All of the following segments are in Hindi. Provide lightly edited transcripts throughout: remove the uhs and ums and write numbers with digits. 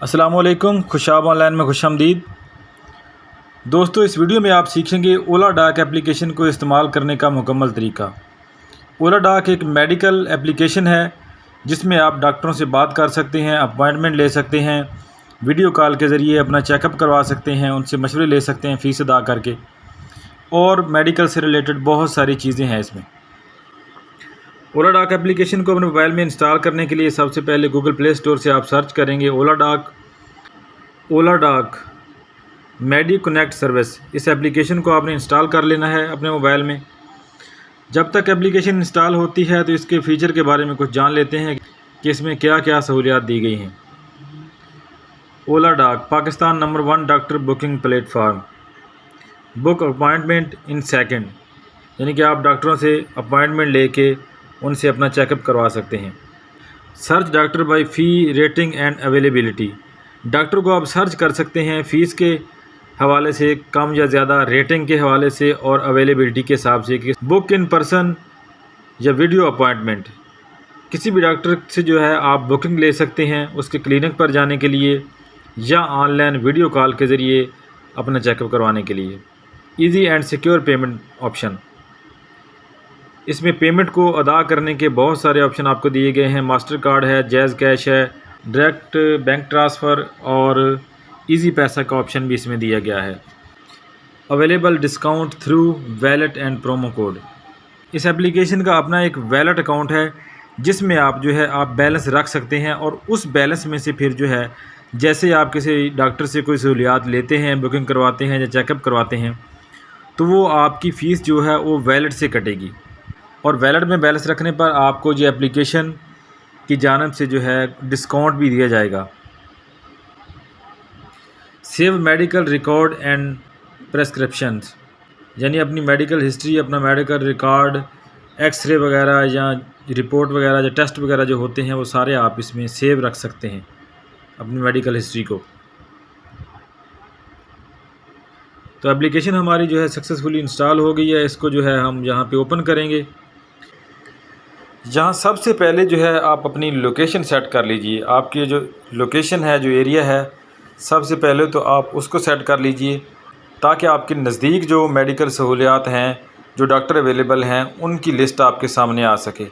अस्सलामुअलैकुम, खुशाब ऑनलाइन में खुशामदीद। दोस्तों, इस वीडियो में आप सीखेंगे ओला डॉक एप्लीकेशन को इस्तेमाल करने का मुकम्मल तरीका। ओला डॉक एक मेडिकल एप्लीकेशन है जिसमें आप डॉक्टरों से बात कर सकते हैं, अपॉइंटमेंट ले सकते हैं, वीडियो कॉल के ज़रिए अपना चेकअप करवा सकते हैं, उनसे मशवरे ले सकते हैं फ़ीस अदा करके, और मेडिकल से रिलेटेड बहुत सारी चीज़ें हैं इसमें। ओला डॉक एप्लीकेशन को अपने मोबाइल में इंस्टॉल करने के लिए सबसे पहले गूगल प्ले स्टोर से आप सर्च करेंगे ओला डॉक मेडी कनेक्ट सर्विस। इस एप्लीकेशन को आपने इंस्टॉल कर लेना है अपने मोबाइल में। जब तक एप्लीकेशन इंस्टॉल होती है तो इसके फ़ीचर के बारे में कुछ जान लेते हैं कि इसमें क्या क्या सहूलियात दी गई हैं। Oladoc Pakistan number 1 doctor booking platform. Book appointment in second, यानी कि आप डॉक्टरों से अपॉइंटमेंट लेके उनसे अपना चेकअप करवा सकते हैं। Search doctor by fee, rating and availability. Doctor को आप सर्च कर सकते हैं फ़ीस के हवाले से, कम या ज़्यादा, रेटिंग के हवाले से और अवेलेबिलिटी के हिसाब से कि बुक इन पर्सन या वीडियो अपॉइंटमेंट। किसी भी डॉक्टर से जो है आप बुकिंग ले सकते हैं उसके क्लिनिक पर जाने के लिए या ऑनलाइन वीडियो कॉल के ज़रिए अपना चेकअप करवाने के लिए। Easy and secure payment option. इसमें पेमेंट को अदा करने के बहुत सारे ऑप्शन आपको दिए गए हैं। मास्टर कार्ड है, जैज़ कैश है, डायरेक्ट बैंक ट्रांसफ़र और इजी पैसा का ऑप्शन भी इसमें दिया गया है। Available discount through wallet and promo code. इस एप्लीकेशन का अपना एक वैलेट अकाउंट है जिसमें आप जो है आप बैलेंस रख सकते हैं और उस बैलेंस में से फिर जो है जैसे आप किसी डॉक्टर से कोई सहूलियात लेते हैं, बुकिंग करवाते हैं या चेकअप करवाते हैं, तो वो आपकी फ़ीस जो है वो वैलेट से कटेगी और वैलेट में बैलेंस रखने पर आपको जो एप्लीकेशन की जानिब से जो है डिस्काउंट भी दिया जाएगा। सेव मेडिकल रिकॉर्ड एंड प्रेस्क्रिप्शंस, यानी अपनी मेडिकल हिस्ट्री, अपना मेडिकल रिकॉर्ड, एक्सरे वगैरह या रिपोर्ट वगैरह या टेस्ट वगैरह जो होते हैं वो सारे आप इसमें सेव रख सकते हैं अपनी मेडिकल हिस्ट्री को। तो एप्लीकेशन हमारी जो है सक्सेसफुली इंस्टॉल हो गई है। इसको जो है हम यहाँ पे ओपन करेंगे। यहाँ सबसे पहले जो है आप अपनी लोकेशन सेट कर लीजिए। आपकी जो लोकेशन है, जो एरिया है, सबसे पहले तो आप उसको सेट कर लीजिए ताकि आपके नज़दीक जो मेडिकल सहूलियात हैं, जो डॉक्टर अवेलेबल हैं, उनकी लिस्ट आपके सामने आ सके।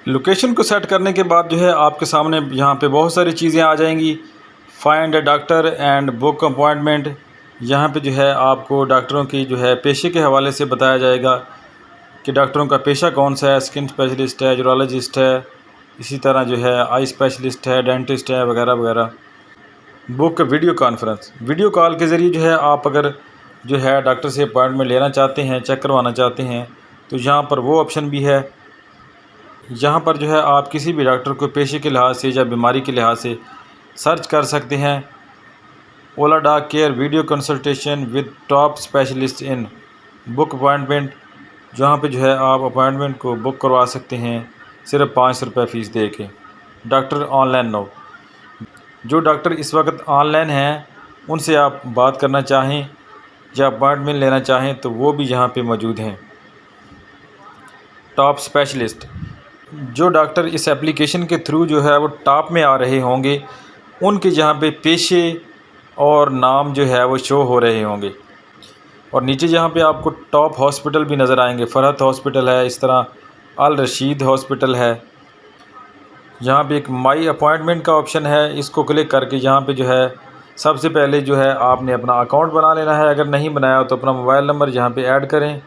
लोकेशन को सेट करने के बाद जो है आपके सामने यहाँ पे बहुत सारी चीज़ें आ जाएंगी। Find a doctor and book appointment. यहाँ पे जो है आपको डॉक्टरों की जो है पेशे के हवाले से बताया जाएगा कि डॉक्टरों का पेशा कौन सा है। स्किन स्पेशलिस्ट है, यूरोलॉजिस्ट है, इसी तरह जो है आई स्पेशलिस्ट है, डेंटिस्ट है, वगैरह वगैरह। Book video conference. Video call के ज़रिए जो है आप अगर जो है डॉक्टर से अपॉइंटमेंट लेना चाहते हैं, चेक करवाना चाहते हैं, तो यहाँ पर वो ऑप्शन भी है। यहाँ पर जो है आप किसी भी डॉक्टर को पेशे के लिहाज से या बीमारी के लिहाज से सर्च कर सकते हैं। Oladoc care video consultation with top specialist in book appointment, जहाँ पे जो है आप अपॉइंटमेंट को बुक करवा सकते हैं सिर्फ 500 रुपये फ़ीस दे के। Doctor online now. जो डॉक्टर इस वक्त ऑनलाइन हैं उनसे आप बात करना चाहें या अपॉइंटमेंट लेना चाहें तो वो भी यहाँ पे मौजूद हैं। Top specialist. जो डॉक्टर इस एप्लीकेशन के थ्रू जो है वो टॉप में आ रहे होंगे उनके यहाँ पे पेशे और नाम जो है वो शो हो रहे होंगे। और नीचे जहाँ पे आपको टॉप हॉस्पिटल भी नज़र आएंगे। फरहत हॉस्पिटल है, इस तरह अल रशीद हॉस्पिटल है। यहाँ पे एक माई अपॉइंटमेंट का ऑप्शन है, इसको क्लिक करके यहाँ पे जो है सबसे पहले जो है आपने अपना अकाउंट बना लेना है। अगर नहीं बनाया तो अपना मोबाइल नंबर यहाँ पे ऐड करें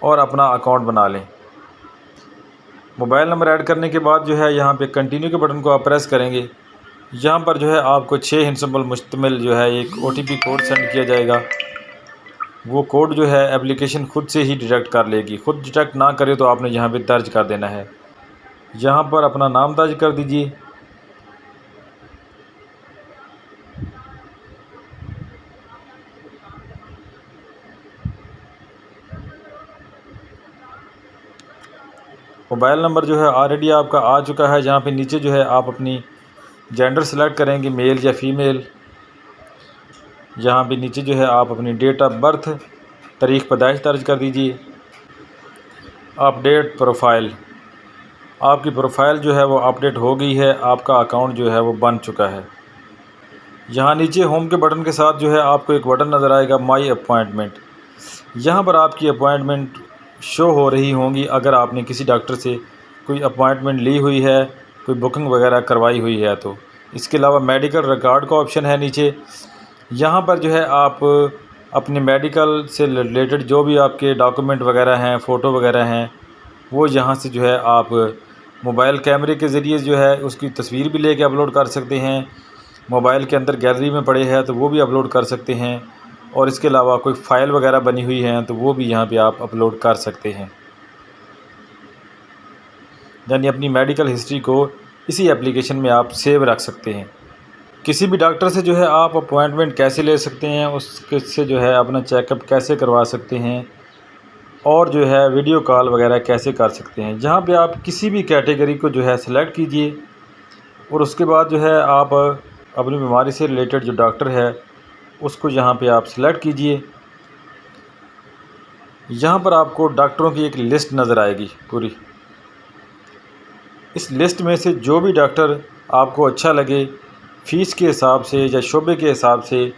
और अपना अकाउंट बना लें। मोबाइल नंबर ऐड करने के बाद जो है यहाँ पे कंटिन्यू के बटन को आप प्रेस करेंगे। यहाँ पर जो है आपको 6 हिस्सों पर मुश्तमिल जो है एक OTP कोड सेंड किया जाएगा। वो कोड जो है एप्लीकेशन ख़ुद से ही डिटेक्ट कर लेगी। ख़ुद डिटेक्ट ना करे तो आपने यहाँ पे दर्ज कर देना है। यहाँ पर अपना नाम दर्ज कर दीजिए। मोबाइल नंबर जो है ऑलरेडी आपका आ चुका है। यहाँ पे नीचे जो है आप अपनी जेंडर सेलेक्ट करेंगे, मेल या फीमेल। यहाँ पे नीचे जो है आप अपनी डेट ऑफ बर्थ, तारीख़ पैदाइश दर्ज कर दीजिए। Update profile. आपकी प्रोफाइल जो है वो अपडेट हो गई है, आपका अकाउंट जो है वो बन चुका है। यहाँ नीचे होम के बटन के साथ जो है आपको एक बटन नज़र आएगा माई अपॉइंटमेंट। यहाँ पर आपकी अपॉइंटमेंट शो हो रही होंगी अगर आपने किसी डॉक्टर से कोई अपॉइंटमेंट ली हुई है, कोई बुकिंग वगैरह करवाई हुई है तो। इसके अलावा मेडिकल रिकॉर्ड का ऑप्शन है नीचे। यहाँ पर जो है आप अपने मेडिकल से रिलेटेड जो भी आपके डॉक्यूमेंट वगैरह हैं, फ़ोटो वगैरह हैं, वो यहाँ से जो है आप मोबाइल कैमरे के ज़रिए जो है उसकी तस्वीर भी लेके अपलोड कर सकते हैं। मोबाइल के अंदर गैलरी में पड़े हैं तो वो भी अपलोड कर सकते हैं। और इसके अलावा कोई फ़ाइल वगैरह बनी हुई है तो वो भी यहाँ पे आप अपलोड कर सकते हैं। यानी अपनी मेडिकल हिस्ट्री को इसी एप्लीकेशन में आप सेव रख सकते हैं। किसी भी डॉक्टर से जो है आप अपॉइंटमेंट कैसे ले सकते हैं, उससे जो है अपना चेकअप कैसे करवा सकते हैं और जो है वीडियो कॉल वगैरह कैसे कर सकते हैं। जहाँ पे आप किसी भी कैटेगरी को जो है सिलेक्ट कीजिए और उसके बाद जो है आप अपनी बीमारी से रिलेटेड जो डॉक्टर है उसको यहाँ पे आप सिलेक्ट कीजिए। यहाँ पर आपको डॉक्टरों की एक लिस्ट नज़र आएगी पूरी। इस लिस्ट में से जो भी डॉक्टर आपको अच्छा लगे, फ़ीस के हिसाब से या शोबे के हिसाब से,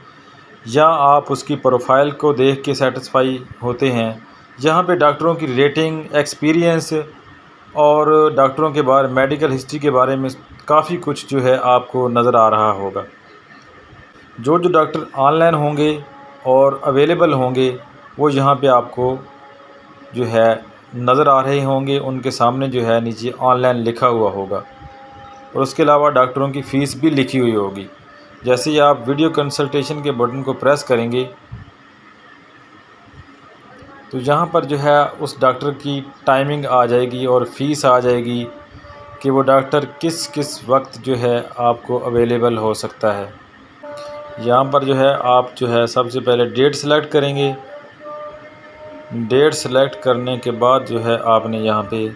या आप उसकी प्रोफाइल को देख के सेटिस्फाई होते हैं, यहाँ पे डॉक्टरों की रेटिंग, एक्सपीरियंस और डॉक्टरों के बारे मेडिकल हिस्ट्री के बारे में काफ़ी कुछ जो है आपको नज़र आ रहा होगा। जो डॉक्टर ऑनलाइन होंगे और अवेलेबल होंगे वो यहाँ पे आपको जो है नज़र आ रहे होंगे, उनके सामने जो है नीचे ऑनलाइन लिखा हुआ होगा। और उसके अलावा डॉक्टरों की फ़ीस भी लिखी हुई होगी। जैसे ही आप वीडियो कंसल्टेशन के बटन को प्रेस करेंगे तो यहाँ पर जो है उस डॉक्टर की टाइमिंग आ जाएगी और फ़ीस आ जाएगी कि वो डॉक्टर किस किस वक्त जो है आपको अवेलेबल हो सकता है। यहाँ पर जो है आप जो है सबसे पहले डेट सेलेक्ट करेंगे। डेट सेलेक्ट करने के बाद जो है आपने यहाँ पे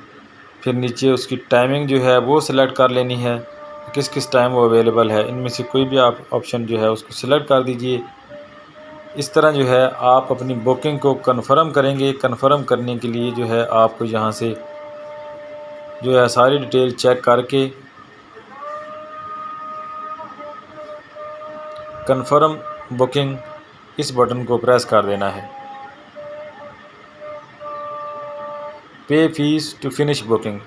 फिर नीचे उसकी टाइमिंग जो है वो सिलेक्ट कर लेनी है, किस किस टाइम वो अवेलेबल है। इनमें से कोई भी आप ऑप्शन जो है उसको सिलेक्ट कर दीजिए। इस तरह जो है आप अपनी बुकिंग को कंफर्म करेंगे। कंफर्म करने के लिए जो है आपको यहाँ से जो है सारी डिटेल चेक करके कंफर्म बुकिंग इस बटन को प्रेस कर देना है। पे फीस टू फिनिश बुकिंग।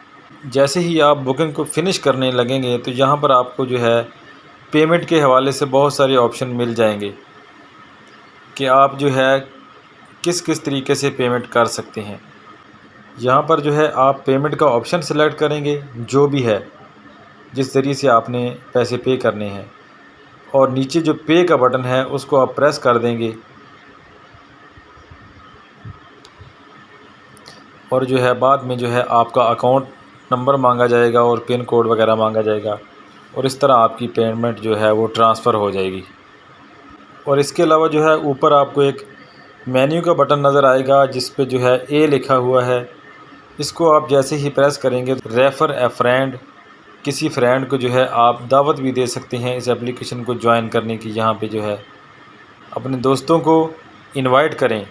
जैसे ही आप बुकिंग को फ़िनिश करने लगेंगे तो यहाँ पर आपको जो है पेमेंट के हवाले से बहुत सारे ऑप्शन मिल जाएंगे कि आप जो है किस किस तरीके से पेमेंट कर सकते हैं। यहाँ पर जो है आप पेमेंट का ऑप्शन सेलेक्ट करेंगे जो भी है, जिस ज़रिए से आपने पैसे पे करने हैं, और नीचे जो पे का बटन है उसको आप प्रेस कर देंगे और जो है बाद में जो है आपका अकाउंट नंबर मांगा जाएगा और पिन कोड वगैरह मांगा जाएगा और इस तरह आपकी पेमेंट जो है वो ट्रांसफ़र हो जाएगी। और इसके अलावा जो है ऊपर आपको एक मेन्यू का बटन नज़र आएगा जिस पे जो है ए लिखा हुआ है। इसको आप जैसे ही प्रेस करेंगे रेफ़र ए फ्रेंड, किसी फ्रेंड को जो है आप दावत भी दे सकते हैं इस एप्लीकेशन को ज्वाइन करने की। यहाँ पे जो है अपने दोस्तों को इनवाइट करें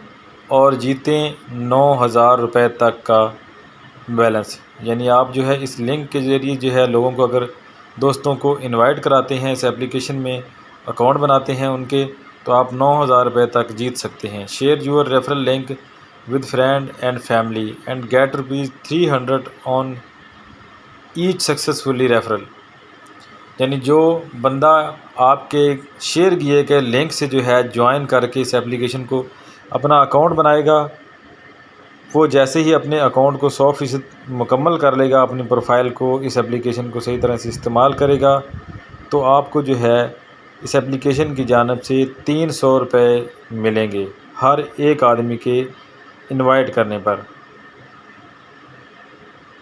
और जीतें 9,000 रुपये तक का बैलेंस। यानी आप जो है इस लिंक के ज़रिए जो है लोगों को अगर दोस्तों को इनवाइट कराते हैं, इस एप्लीकेशन में अकाउंट बनाते हैं उनके, तो आप 9,000 रुपये तक जीत सकते हैं। Share your referral link with friend and family and get ₹300 on each successfully referral. यानी जो बंदा आपके शेयर किए गए लिंक से जो है ज्वाइन करके इस एप्लीकेशन को अपना अकाउंट बनाएगा, वो जैसे ही अपने अकाउंट को 100% मुकम्मल कर लेगा, अपनी प्रोफाइल को, इस एप्लीकेशन को सही तरह से इस्तेमाल करेगा, तो आपको जो है इस एप्लीकेशन की जानिब से 300 रुपये मिलेंगे हर एक आदमी के इनवाइट करने पर।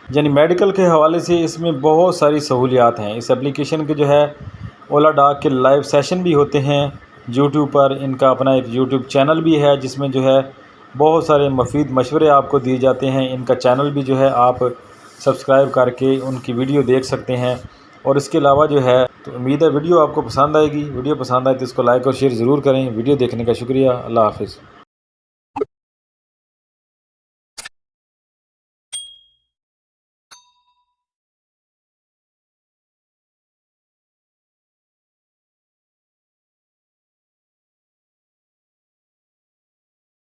यानी मेडिकल के हवाले से इसमें बहुत सारी सहूलियात हैं। इस एप्लीकेशन के जो है ओला डॉग के लाइव सेशन भी होते हैं यूट्यूब पर। इनका अपना एक यूट्यूब चैनल भी है जिसमें जो है बहुत सारे मुफीद मशवरे आपको दिए जाते हैं। इनका चैनल भी जो है आप सब्सक्राइब करके उनकी वीडियो देख सकते हैं। और इसके अलावा जो है तो उम्मीद है वीडियो आपको पसंद आएगी। वीडियो पसंद आए तो इसको लाइक और शेयर ज़रूर करें। वीडियो देखने का शुक्रिया। अल्लाह हाफ़िज़।